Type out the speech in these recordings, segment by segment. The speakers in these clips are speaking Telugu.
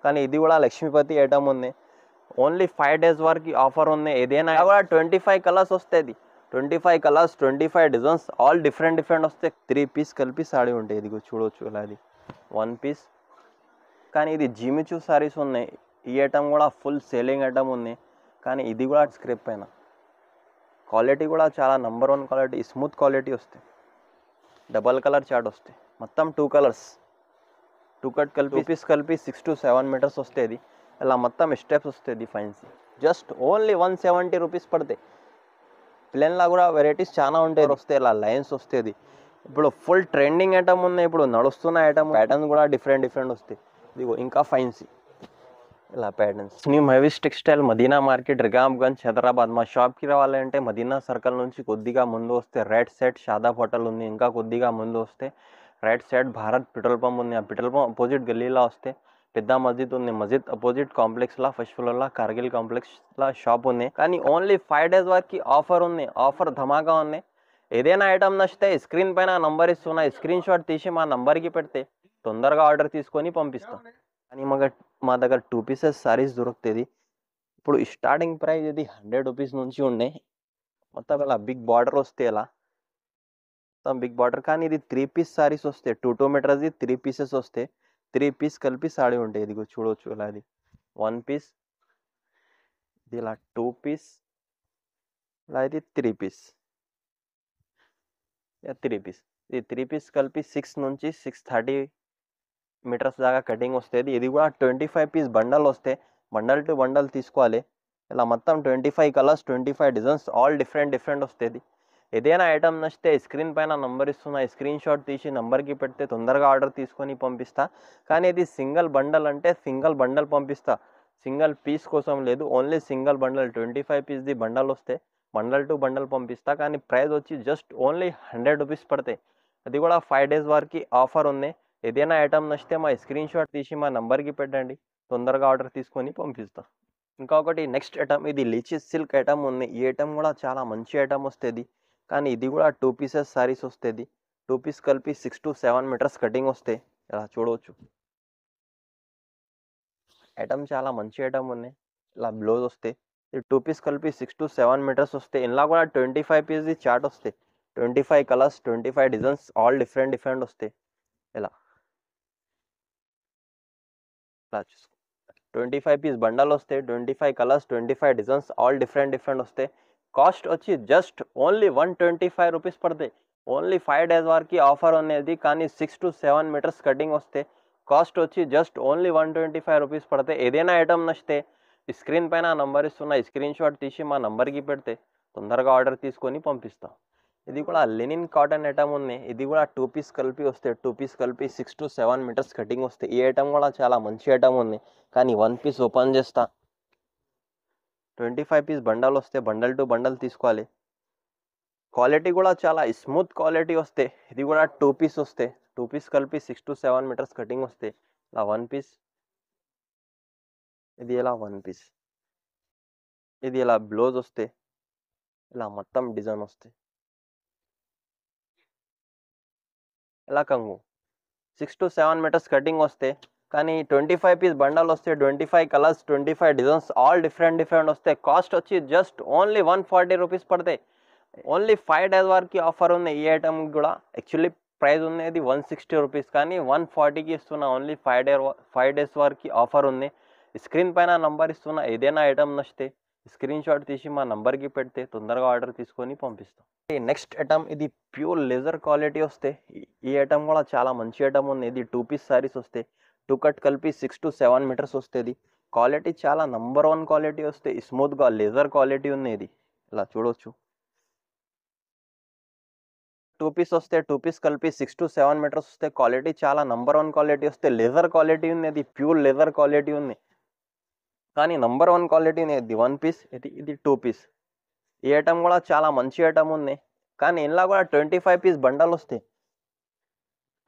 కానీ ఇది కూడా లక్ష్మీపతి ఐటమ్ ఉంది. ఓన్లీ 5 days వరకు ఆఫర్ ఉంది. ఏదైనా కూడా 25 కలర్స్ వస్తాయి. 25 కలర్స్, 25 డిజైన్స్, ఆల్ డిఫరెంట్ వస్తాయి. 3 పీస్ కలిపి సారీ ఉంటాయి. ఇది చూడవచ్చు. ఇలా ఇది 1 పీస్. కానీ ఇది జిమిచూ సారీస్ ఉన్నాయి. ఈ ఐటమ్ కూడా ఫుల్ సేలింగ్ ఐటమ్ ఉంది. కానీ ఇది కూడా స్క్రిప్ పైన క్వాలిటీ కూడా చాలా నంబర్ 1 క్వాలిటీ, స్మూత్ క్వాలిటీ వస్తాయి. డబల్ కలర్ చార్ట్ వస్తాయి. మొత్తం 2 కలర్స్, 2 కట్ కలిపి పీస్ కలిపి 6 to 7 మీటర్స్ వస్తాయి. ఇలా మొత్తం స్టెప్స్ వస్తాయి. ఫైన్సీ జస్ట్ ఓన్లీ 170 రూపీస్ పడతాయి. ప్లేన్లో కూడా వెరైటీస్ చాలా ఉంటాయి. వస్తాయి ఇలా లైన్స్ వస్తాయి. ఇప్పుడు ఫుల్ ట్రెండింగ్ ఐటమ్ ఉన్నాయి. ఇప్పుడు నడుస్తున్న ఐటమ్ ప్యాటర్న్స్ కూడా డిఫరెంట్ వస్తాయి. ఇదిగో ఇంకా ఫైన్సీ ఇలా patterns. New Mahesh textile, Madina market, Rikabgunj, Hyderabad. మా షాప్కి రావాలంటే మదీనా సర్కిల్ నుంచి కొద్దిగా ముందు వస్తే రైట్ సైడ్ షాదాబ్ హోటల్ ఉంది. ఇంకా కొద్దిగా ముందు వస్తే right side Bharat petrol pump ఉంది. ఆ పెట్రోల్ పంప్ అపోజిట్ గల్లీలో వస్తే పెద్ద మస్జిద్ ఉంది. మస్జిద్ అపోజిట్ కాంప్లెక్స్లో ఫస్ట్ ఫ్లోర్లో కార్గిల్ కాంప్లెక్స్లో షాప్ ఉంది. కానీ ఓన్లీ 5 days వరకు ఆఫర్ ఉంది. ఆఫర్ ధమాకా ఉంది. ఏదైనా ఐటమ్ నచ్చితే స్క్రీన్ పైన నంబర్ ఇస్తున్నా, స్క్రీన్ షాట్ తీసి మా నంబర్కి పెడితే తొందరగా ఆర్డర్ తీసుకొని పంపిస్తాం. కానీ మా దగ్గర 2 pieces సారీస్ దొరుకుతుంది. ఇప్పుడు స్టార్టింగ్ ప్రైస్ ఇది 100 రూపీస్ నుంచి ఉండే. మొత్తం ఇలా బిగ్ బార్డర్ వస్తే ఇలా మొత్తం బిగ్ బార్డర్. కానీ ఇది 3 piece సారీస్ వస్తాయి. 2 మీటర్స్ది 3 pieces వస్తాయి. 3 పీస్ కలిపి సారీ ఉంటాయి. ఇది చూడవచ్చు. ఇలా ఇది 1 piece, ఇది ఇలా 2 piece, ఇలా ఇది 3 piece, 3 piece. ఇది 3 piece కలిపి 6 నుంచి 630 మీటర్స్ దాకా కటింగ్ వస్తుంది. ఇది కూడా 25 piece బండల్ వస్తే బండల్ టు బండల్ తీసుకోవాలి. ఇలా మొత్తం 25 కలర్స్, 25 డిజైన్స్, ఆల్ డిఫరెంట్ వస్తుంది. ఏదైనా ఐటమ్ నచ్చితే స్క్రీన్ పైన నంబర్ ఇస్తున్నా, స్క్రీన్ షాట్ తీసి నంబర్కి పెడితే తొందరగా ఆర్డర్ తీసుకొని పంపిస్తా. కానీ ఇది సింగిల్ బండల్ అంటే సింగిల్ బండల్ పంపిస్తా. సింగిల్ పీస్ కోసం లేదు. ఓన్లీ సింగిల్ బండల్ 25 pieceది బండల్ వస్తే బండల్ టు బండల్ పంపిస్తా. కానీ ప్రైస్ వచ్చి జస్ట్ ఓన్లీ 100 రూపీస్ పడతాయి. అది కూడా 5 days వరకు ఆఫర్ ఉంది. ఏదైనా ఐటమ్ నచ్చితే మా స్క్రీన్ షాట్ తీసి మా నంబర్కి పెట్టండి. తొందరగా ఆర్డర్ తీసుకొని పంపిస్తా. ఇంకొకటి నెక్స్ట్ ఐటమ్, ఇది లీచీ సిల్క్ ఐటమ్ ఉంది. ఈ ఐటమ్ కూడా చాలా మంచి ఐటమ్ వస్తుంది. కానీ ఇది కూడా 2 pieces సారీస్ వస్తుంది. 2 piece కలిపి 6 to 7 మీటర్స్ కటింగ్ వస్తాయి. ఇలా చూడవచ్చు. ఐటమ్ చాలా మంచి ఐటమ్ ఉన్నాయి. ఇలా బ్లౌజ్ వస్తాయి. ఇది 2 piece కలిపి 6 to 7 మీటర్స్ వస్తాయి. ఇందులో కూడా 25 pieceది చార్ట్ వస్తాయి. 25 కలర్స్, 25 డిజైన్స్, ఆల్ డిఫరెంట్ వస్తాయి. ఇలా చూసుకో. 25 piece బండల్ వస్తాయి. 25 కలర్స్, 25 డిజైన్స్, ఆల్ డిఫరెంట్ వస్తాయి. కాస్ట్ వచ్చి జస్ట్ ఓన్లీ 125 రూపీస్ పడతాయి. ఓన్లీ 5 days వరకు ఆఫర్ అనేది. కానీ 6 to 7 మీటర్స్ కటింగ్ వస్తే కాస్ట్ వచ్చి జస్ట్ ఓన్లీ 125 రూపీస్ పడతాయి. ఏదైనా ఐటమ్ నచ్చితే స్క్రీన్ పైన నంబర్ ఇస్తున్నా, స్క్రీన్ షాట్ తీసి మా నంబర్కి పెడితే తొందరగా ఆర్డర్ తీసుకొని పంపిస్తాం. ఇది కూడా లెనిన్ కాటన్ ఐటమ్ ఉంది. ఇది కూడా 2 piece కలిపి వస్తాయి. 2 piece కలిపి 6 to 7 మీటర్స్ కటింగ్ వస్తాయి. ఈ ఐటమ్ కూడా చాలా మంచి ఐటమ్ ఉంది. కానీ 1 piece ఓపెన్ చేస్తా. 25 piece బండల్ వస్తే బండల్ టు బండల్ తీసుకోవాలి. క్వాలిటీ కూడా చాలా స్మూత్ క్వాలిటీ వస్తాయి. ఇది కూడా 2 piece వస్తాయి. 2 piece కలిపి 6 to 7 మీటర్స్ కటింగ్ వస్తాయి. ఇలా 1 piece, ఇది ఇలా 1 piece, ఇది ఇలా బ్లౌజ్ వస్తాయి. ఇలా మొత్తం డిజైన్ వస్తాయి. ఇలా కంగు 6 to 7 మీటర్స్ కటింగ్ వస్తే. కానీ 25 piece బండల్ వస్తే 25 కలర్స్, 25 డిజైన్స్, ఆల్ డిఫరెంట్ వస్తాయి. కాస్ట్ వచ్చి జస్ట్ ఓన్లీ 140 రూపీస్ పడతాయి. ఓన్లీ 5 days వరకు ఆఫర్ ఉంది. ఈ ఐటమ్ కూడా యాక్చువల్లీ ప్రైస్ ఉన్నది 160 రూపీస్. కానీ 140కి ఇస్తున్నా. ఓన్లీ 5 days వరకు ఆఫర్ ఉంది. స్క్రీన్ పైన నంబర్ ఇస్తున్నా. ఏదైనా ఐటమ్ నచ్చితే స్క్రీన్ షాట్ తీసి మా నంబర్కి పెడితే తొందరగా ఆర్డర్ తీసుకొని పంపిస్తాం. నెక్స్ట్ ఐటమ్, ఇది ప్యూర్ లెజర్ క్వాలిటీ వస్తే. ఈ ఐటమ్ కూడా చాలా మంచి ఐటమ్ ఉంది. ఇది 2 piece సారీస్ వస్తాయి. 2 కట్ కలిపి 6 to 7 మీటర్స్ వస్తుంది. క్వాలిటీ చాలా నంబర్ 1 క్వాలిటీ వస్తాయి. స్మూత్గా లెజర్ క్వాలిటీ ఉంది. ఇది ఇలా చూడవచ్చు. 2 piece వస్తే 2 piece కలిపి 6 to 7 మీటర్స్ వస్తే క్వాలిటీ చాలా నంబర్ 1 క్వాలిటీ వస్తే. లెజర్ క్వాలిటీ ఉంది. ఇది ప్యూర్ లెజర్ క్వాలిటీ ఉంది. కానీ నంబర్ 1 క్వాలిటీ ఉంది. 1 piece, ఇది 2 piece. ఈ ఐటమ్ కూడా చాలా మంచి ఐటమ్ ఉంది. కానీ ఇందులో కూడా 25 piece బండల్ వస్తాయి.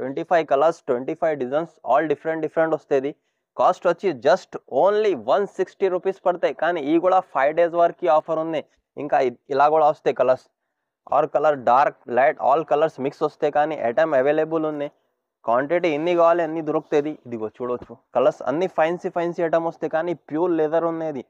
25 కలర్స్, 25 డిజైన్స్, ఆల్ డిఫరెంట్ వస్తుంది. కాస్ట్ వచ్చి జస్ట్ ఓన్లీ 160 రూపీస్ పడతాయి. కానీ ఈ కూడా 5 days వరకు ఆఫర్ ఉంది. ఇంకా ఇలా కూడా వస్తాయి colours. Or colour dark, light, all colours mix వస్తాయి. కానీ ఐటమ్ అవైలబుల్ ఉంది. క్వాంటిటీ ఎన్ని కావాలి అన్ని దొరుకుతుంది. ఇదిగో చూడొచ్చు, కలర్స్ అన్ని ఫైన్సీ ఫైన్సీ ఐటమ్ వస్తాయి, కానీ ప్యూర్ లెదర్ ఉన్నది.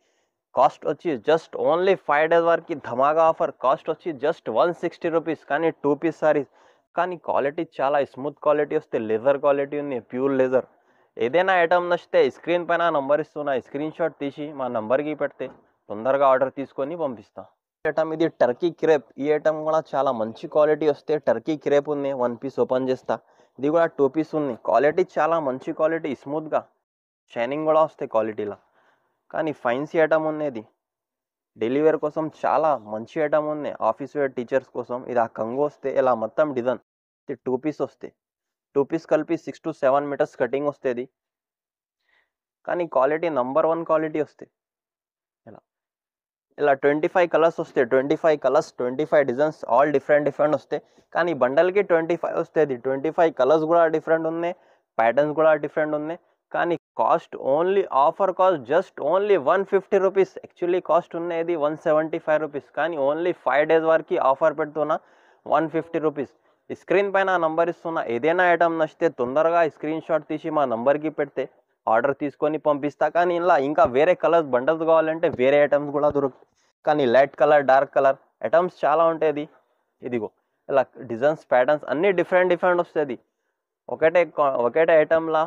కాస్ట్ వచ్చి జస్ట్ ఓన్లీ 5 days వరకు ధమాగా ఆఫర్. కాస్ట్ వచ్చి జస్ట్ 160 రూపీస్, కానీ 2 piece సారీస్. కానీ క్వాలిటీ చాలా స్మూత్ క్వాలిటీ వస్తే, లెదర్ క్వాలిటీ ఉంది, ప్యూర్ లెదర్. ఏదైనా ఐటమ్ నచ్చితే స్క్రీన్ పైన నంబర్ ఇస్తున్నా, స్క్రీన్ షాట్ తీసి మా నంబర్కి పెడితే తొందరగా ఆర్డర్ తీసుకొని పంపిస్తా. ఐటమ్ ఇది టర్కీ క్రేప్. ఈ ఐటమ్ కూడా చాలా మంచి క్వాలిటీ వస్తే, టర్కీ క్రేప్ ఉంది. 1 piece ఓపెన్ చేస్తా. ఇది కూడా 2 piece ఉంది. క్వాలిటీ చాలా మంచి క్వాలిటీ, స్మూత్గా షైనింగ్ కూడా వస్తాయి క్వాలిటీలో. కానీ ఫైన్సీ ఐటమ్ ఉన్నది, డైలీ వేర్ కోసం చాలా మంచి ఐటమ్ ఉంది. ఆఫీస్ వేర్ టీచర్స్ కోసం ఇది ఆ కంగు వస్తే ఇలా మొత్తం డిజైన్. ఇది 2 piece వస్తాయి. 2 piece కలిపి 6 to 7 meters కటింగ్ వస్తుంది. కానీ క్వాలిటీ నంబర్ 1 క్వాలిటీ వస్తాయి. ఇలా 25 కలర్స్ వస్తాయి. 25 కలర్స్, 25 డిజైన్స్, ఆల్ డిఫరెంట్ వస్తాయి. కానీ బండల్కి 25 వస్తుంది. 25 కలర్స్ కూడా డిఫరెంట్ ఉన్నాయి, ప్యాటర్న్స్ కూడా డిఫరెంట్ ఉన్నాయి. కానీ cost only offer cost just only 150 rupees. Actually cost ఉన్నది 175 రూపీస్, కానీ ఓన్లీ 5 days వరకు ఆఫర్ పెడుతున్నా 150 రూపీస్. స్క్రీన్ పైన నంబర్ ఇస్తున్నా. ఏదైనా ఐటమ్ నచ్చితే తొందరగా స్క్రీన్ షాట్ తీసి మా నంబర్కి పెడితే ఆర్డర్ తీసుకొని పంపిస్తా. కానీ ఇలా ఇంకా వేరే కలర్స్ బండల్స్ కావాలంటే వేరే ఐటమ్స్ కూడా దొరుకుతాయి. కానీ light colour, dark colour items చాలా ఉంటుంది. ఇదిగో ఇలా డిజైన్స్, ప్యాటర్న్స్ అన్నీ డిఫరెంట్ వస్తుంది. ఒకటే ఐటమ్లా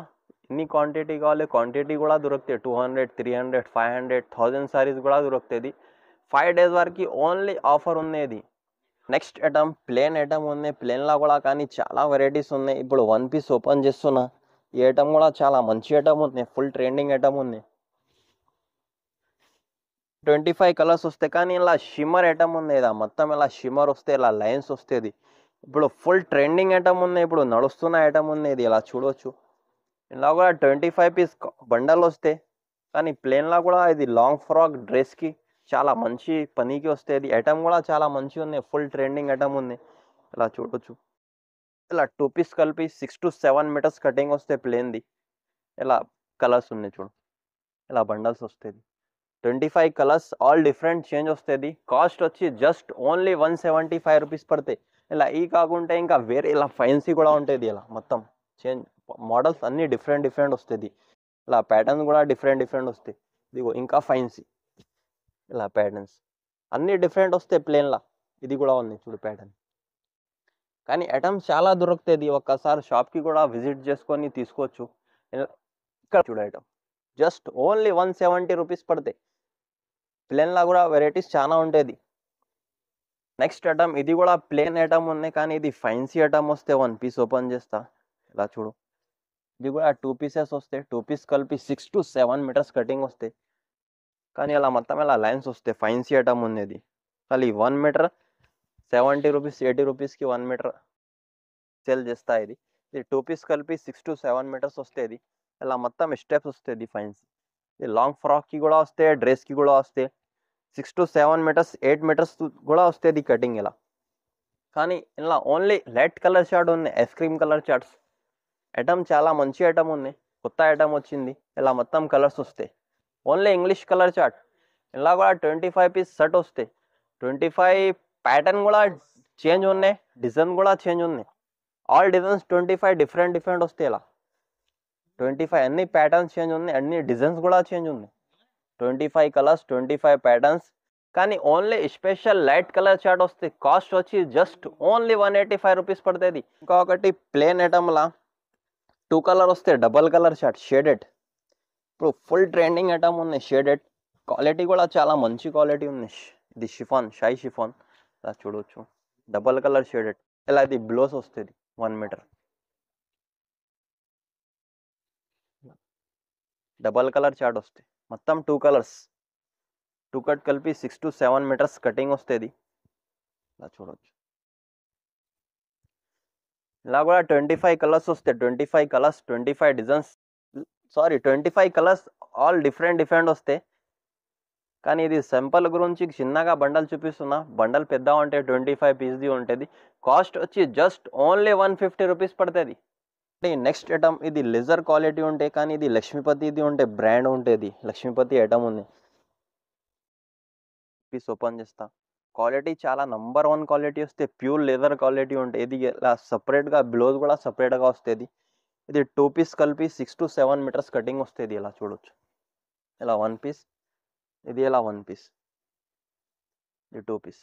ఎన్ని క్వాంటిటీ కావాలి క్వాంటిటీ కూడా దొరుకుతాయి. 200, 300, 500, 1000 సారీస్ కూడా దొరుకుతుంది. 5 days వరకు ఓన్లీ ఆఫర్ ఉన్నది. నెక్స్ట్ ఐటమ్ ప్లేన్ ఐటమ్ ఉంది. ప్లేన్లో కూడా కానీ చాలా వెరైటీస్ ఉన్నాయి. ఇప్పుడు 1 piece ఓపెన్ చేస్తున్నా. ఈ ఐటమ్ కూడా చాలా మంచి ఐటమ్ ఉంది, ఫుల్ ట్రెండింగ్ ఐటమ్ ఉంది. 25 కలర్స్ వస్తాయి, కానీ ఇలా షిమ్మర్ ఐటమ్ ఉంది. ఇలా మొత్తం ఇలా షిమ్మర్ వస్తే ఇలా లైన్స్ వస్తుంది. ఇప్పుడు ఫుల్ ట్రెండింగ్ ఐటమ్ ఉంది, ఇప్పుడు నడుస్తున్న ఐటమ్ ఉంది. ఇది ఇలా చూడవచ్చు. ఇలా కూడా 25 piece బండల్ వస్తాయి. కానీ ప్లేన్లో కూడా ఇది లాంగ్ ఫ్రాక్ డ్రెస్కి చాలా మంచి పనికి వస్తుంది. ఐటమ్ కూడా చాలా మంచిగా ఉంది, ఫుల్ ట్రెండింగ్ ఐటమ్ ఉంది. ఇలా చూడవచ్చు. ఇలా 2 piece కలిపి 6 to 7 meters కటింగ్ వస్తే ప్లేన్ది. ఇలా కలర్స్ ఉన్నాయి చూడు, ఇలా బండల్స్ వస్తుంది. 25 కలర్స్, ఆల్ డిఫరెంట్ చేంజ్ వస్తుంది. కాస్ట్ వచ్చి జస్ట్ ఓన్లీ 175 రూపీస్ పడతాయి. ఇలా ఈ కాకుంటే ఇంకా వేరే ఇలా ఫైన్సీ కూడా ఉంటుంది. ఇలా మొత్తం చేంజ్ మోడల్స్ అన్నీ డిఫరెంట్ వస్తుంది. ఇలా ప్యాటర్న్స్ కూడా డిఫరెంట్ వస్తాయి. ఇదిగో ఇంకా ఫైన్సీ ఇలా ప్యాటర్న్స్ అన్నీ డిఫరెంట్ వస్తాయి ప్లేన్లా. ఇది కూడా ఉంది చూడు ప్యాటర్న్. కానీ ఐటమ్స్ చాలా దొరుకుతుంది. ఒక్కసారి షాప్కి కూడా విజిట్ చేసుకొని తీసుకోవచ్చు. ఇక్కడ చూడు ఐటమ్ జస్ట్ ఓన్లీ 170 రూపీస్ పడతాయి. ప్లేన్లో కూడా వెరైటీస్ చాలా ఉంటుంది. నెక్స్ట్ ఐటమ్ ఇది కూడా ప్లేన్ ఐటమ్ ఉన్నాయి, కానీ ఇది ఫైన్సీ ఐటమ్ వస్తే 1 piece ఓపెన్ చేస్తా. ఇలా చూడు, ఇది కూడా 2 pieces వస్తాయి. 2 piece కలిపి 6 to 7 meters కటింగ్ వస్తాయి. కానీ అలా మొత్తం ఇలా లైన్స్ వస్తాయి. ఫైన్సీ ఐటమ్ ఉన్నది. ఖాళీ 1 meter 70 రూపీస్, 80 రూపీస్కి 1 meter సేల్ చేస్తా. ఇది 2 piece కలిపి 6 to 7 meters వస్తుంది. ఇలా మొత్తం స్టెప్స్ వస్తుంది ఫైన్సీ. ఇది లాంగ్ ఫ్రాక్కి కూడా వస్తాయి, డ్రెస్కి కూడా వస్తాయి. 6 to 7 meters, 8 meters కూడా వస్తుంది కటింగ్ ఇలా. కానీ ఇలా ఓన్లీ లైట్ కలర్ చార్ట్ ఉన్నాయి, ice cream colour charts. Item చాలా మంచి ఐటమ్ ఉంది, కొత్త ఐటమ్ వచ్చింది. ఇలా మొత్తం కలర్స్ వస్తాయి. Only English colour chart. ఇలా కూడా 25 piece సెట్ వస్తాయి. 25 ప్యాటర్న్ కూడా చేంజ్ ఉన్నాయి, డిజైన్ కూడా చేంజ్ ఉన్నాయి. ఆల్ డిజైన్స్ 25 డిఫరెంట్ వస్తాయి. ఇలా 25 అన్ని ప్యాటర్న్స్ చేంజ్ ఉన్నాయి, అన్ని డిజైన్స్ కూడా చేంజ్ ఉన్నాయి. 25 కలర్స్, 25 ప్యాటర్న్స్. కానీ only special light colour chart వస్తాయి. కాస్ట్ వచ్చి జస్ట్ ఓన్లీ 185 రూపీస్ పడుతుంది. ఇంకొకటి ప్లేన్ ఐటమ్లా 2 కలర్ వస్తాయి, డబల్ కలర్ చార్ట్ షేడెడ్. ఇప్పుడు ఫుల్ ట్రెండింగ్ ఐటమ్ ఉన్నాయి షేడెడ్. క్వాలిటీ కూడా చాలా మంచి క్వాలిటీ ఉంది. ఇది షిఫాన్, షై షిఫాన్. ఇలా చూడవచ్చు, డబల్ కలర్ షేడెడ్. ఇలా ఇది బ్లౌజ్ వస్తుంది 1 meter. డబల్ కలర్ చార్ట్ వస్తాయి. మొత్తం 2 కలర్స్, 2 కట్ కలిపి 6 to 7 meters కటింగ్ వస్తుంది. ఇలా చూడవచ్చు. ఇలా కూడా 25 కలర్స్ వస్తాయి. 25 colours, 25 designs, 25 colours, all different వస్తాయి. కానీ ఇది సింపుల్ గురించి చిన్నగా బండల్ చూపిస్తున్నా. బండల్ పెద్ద ఉంటే 25 piece ఉంటుంది. కాస్ట్ వచ్చి జస్ట్ ఓన్లీ 150 రూపీస్ పడుతుంది. నెక్స్ట్ ఐటమ్ ఇది లెజర్ క్వాలిటీ ఉంటాయి, కానీ ఇది లక్ష్మీపతి ఇది ఉంటే బ్రాండ్ ఉంటుంది. లక్ష్మీపతి ఐటమ్ ఉంది. పీస్ ఓపెన్ చేస్తా. క్వాలిటీ చాలా నంబర్ 1 క్వాలిటీ వస్తే, ప్యూర్ లెదర్ క్వాలిటీ ఉంటాయి. ఇది ఇలా సపరేట్గా బ్లౌజ్ కూడా సపరేట్గా వస్తుంది. ఇది 2 పీస్ కలిపి 6 to 7 మీటర్స్ కటింగ్ వస్తుంది. ఇలా చూడొచ్చు. ఇలా 1 పీస్, ఇది ఇలా 1 పీస్, ఇది 2 పీస్.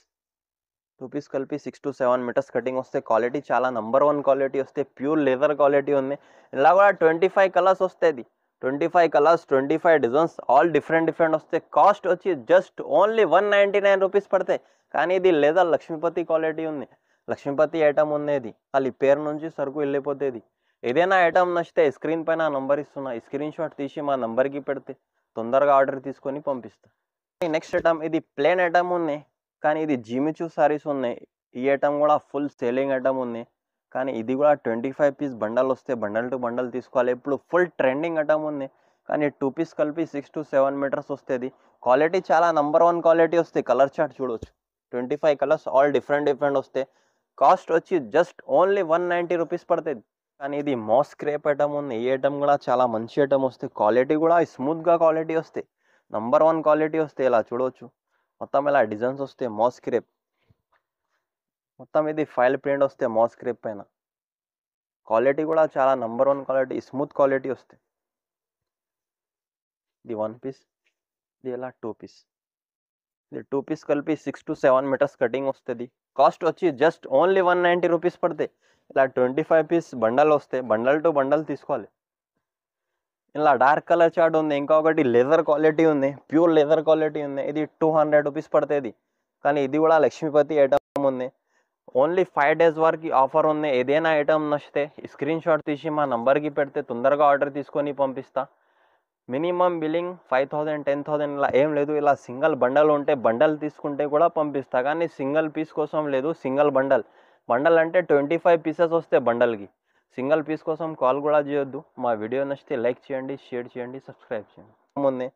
2 పీస్ కలిపి 6 to 7 మీటర్స్ కటింగ్ వస్తే క్వాలిటీ చాలా నంబర్ 1 క్వాలిటీ వస్తే ప్యూర్ లెదర్ క్వాలిటీ ఉంది. ఇలా కూడా 25 కలర్స్ వస్తాయి. 25 కలర్స్, 25 డిజైన్స్, ఆల్ డిఫరెంట్ వస్తాయి. కాస్ట్ వచ్చి జస్ట్ ఓన్లీ 199 రూపీస్ పడతాయి. కానీ ఇది లెదర్ లక్ష్మీపతి క్వాలిటీ ఉంది. లక్ష్మీపతి ఐటమ్ ఉంది. అది పేరు నుంచి సరుకు వెళ్ళిపోతుంది. ఏదైనా ఐటమ్ నచ్చితే స్క్రీన్ పైన నంబర్ ఇస్తున్నా, స్క్రీన్ షాట్ తీసి మా నంబర్కి పెడితే తొందరగా ఆర్డర్ తీసుకొని పంపిస్తా. నెక్స్ట్ ఐటమ్ ఇది ప్లేన్ ఐటమ్ ఉన్నాయి, కానీ ఇది జిమిచూ సారీస్ ఉన్నాయి. ఈ ఐటమ్ కూడా ఫుల్ సేలింగ్ ఐటమ్ ఉంది. కానీ ఇది కూడా 25 పీస్ బండల్ వస్తే బండల్ టు బండల్ తీసుకోవాలి. ఇప్పుడు ఫుల్ ట్రెండింగ్ ఐటమ్ ఉంది. కానీ 2 పీస్ కలిపి 6 to 7 మీటర్స్ వస్తుంది. క్వాలిటీ చాలా నంబర్ 1 క్వాలిటీ వస్తాయి. కలర్ చార్ట్ చూడవచ్చు. 25 కలర్స్, ఆల్ డిఫరెంట్ వస్తాయి. కాస్ట్ వచ్చి జస్ట్ ఓన్లీ 190 రూపీస్ పడుతుంది. కానీ ఇది మాస్ క్రేప్ ఐటమ్ ఉంది. ఈ ఐటమ్ కూడా చాలా మంచి ఐటమ్ వస్తాయి. క్వాలిటీ కూడా స్మూత్గా క్వాలిటీ వస్తాయి. నంబర్ 1 క్వాలిటీ వస్తాయి. ఇలా చూడవచ్చు. మొత్తం ఇలా డిజైన్స్ వస్తాయి. మాస్ క్రేప్ మొత్తం ఇది ఫైల్ ప్రింట్ వస్తే మాస్ క్రేప్ పైన. క్వాలిటీ కూడా చాలా నంబర్ 1 క్వాలిటీ, స్మూత్ క్వాలిటీ వస్తాయి. ఇది 1 పీస్, ఇది ఇలా 2 పీస్. ఇది 2 పీస్ కలిపి 6 to 7 మీటర్స్ కటింగ్ వస్తుంది. కాస్ట్ వచ్చి జస్ట్ ఓన్లీ 190 రూపీస్ పడతాయి. ఇలా 25 పీస్ బండల్ వస్తాయి. బండల్ టు బండల్ తీసుకోవాలి. ఇలా డార్క్ కలర్ చార్ట్ ఉంది. ఇంకొకటి లెదర్ క్వాలిటీ ఉంది, ప్యూర్ లెదర్ క్వాలిటీ ఉంది. ఇది 200 రూపీస్ పడుతుంది. కానీ ఇది కూడా లక్ష్మీపతి ఐటమ్ ఉంది. ఓన్లీ 5 days వరకు ఆఫర్ ఉంది. ఏదైనా ఐటమ్ నచ్చితే స్క్రీన్ షాట్ తీసి మా నంబర్కి పెడితే తొందరగా ఆర్డర్ తీసుకొని పంపిస్తా. మినిమం బిల్లింగ్ 5000, 10,000 ఇలా ఏం లేదు. ఇలా సింగిల్ బండల్ ఉంటే బండల్ తీసుకుంటే కూడా పంపిస్తా. కానీ సింగిల్ పీస్ కోసం లేదు, సింగిల్ బండల్. బండల్ అంటే 25 పీసెస్ వస్తే బండల్కి. సింగిల్ పీస్ కోసం కాల్ కూడా చేయొద్దు. మా వీడియో నచ్చితే లైక్ చేయండి, షేర్ చేయండి, సబ్స్క్రైబ్ చేయండి. ఉంది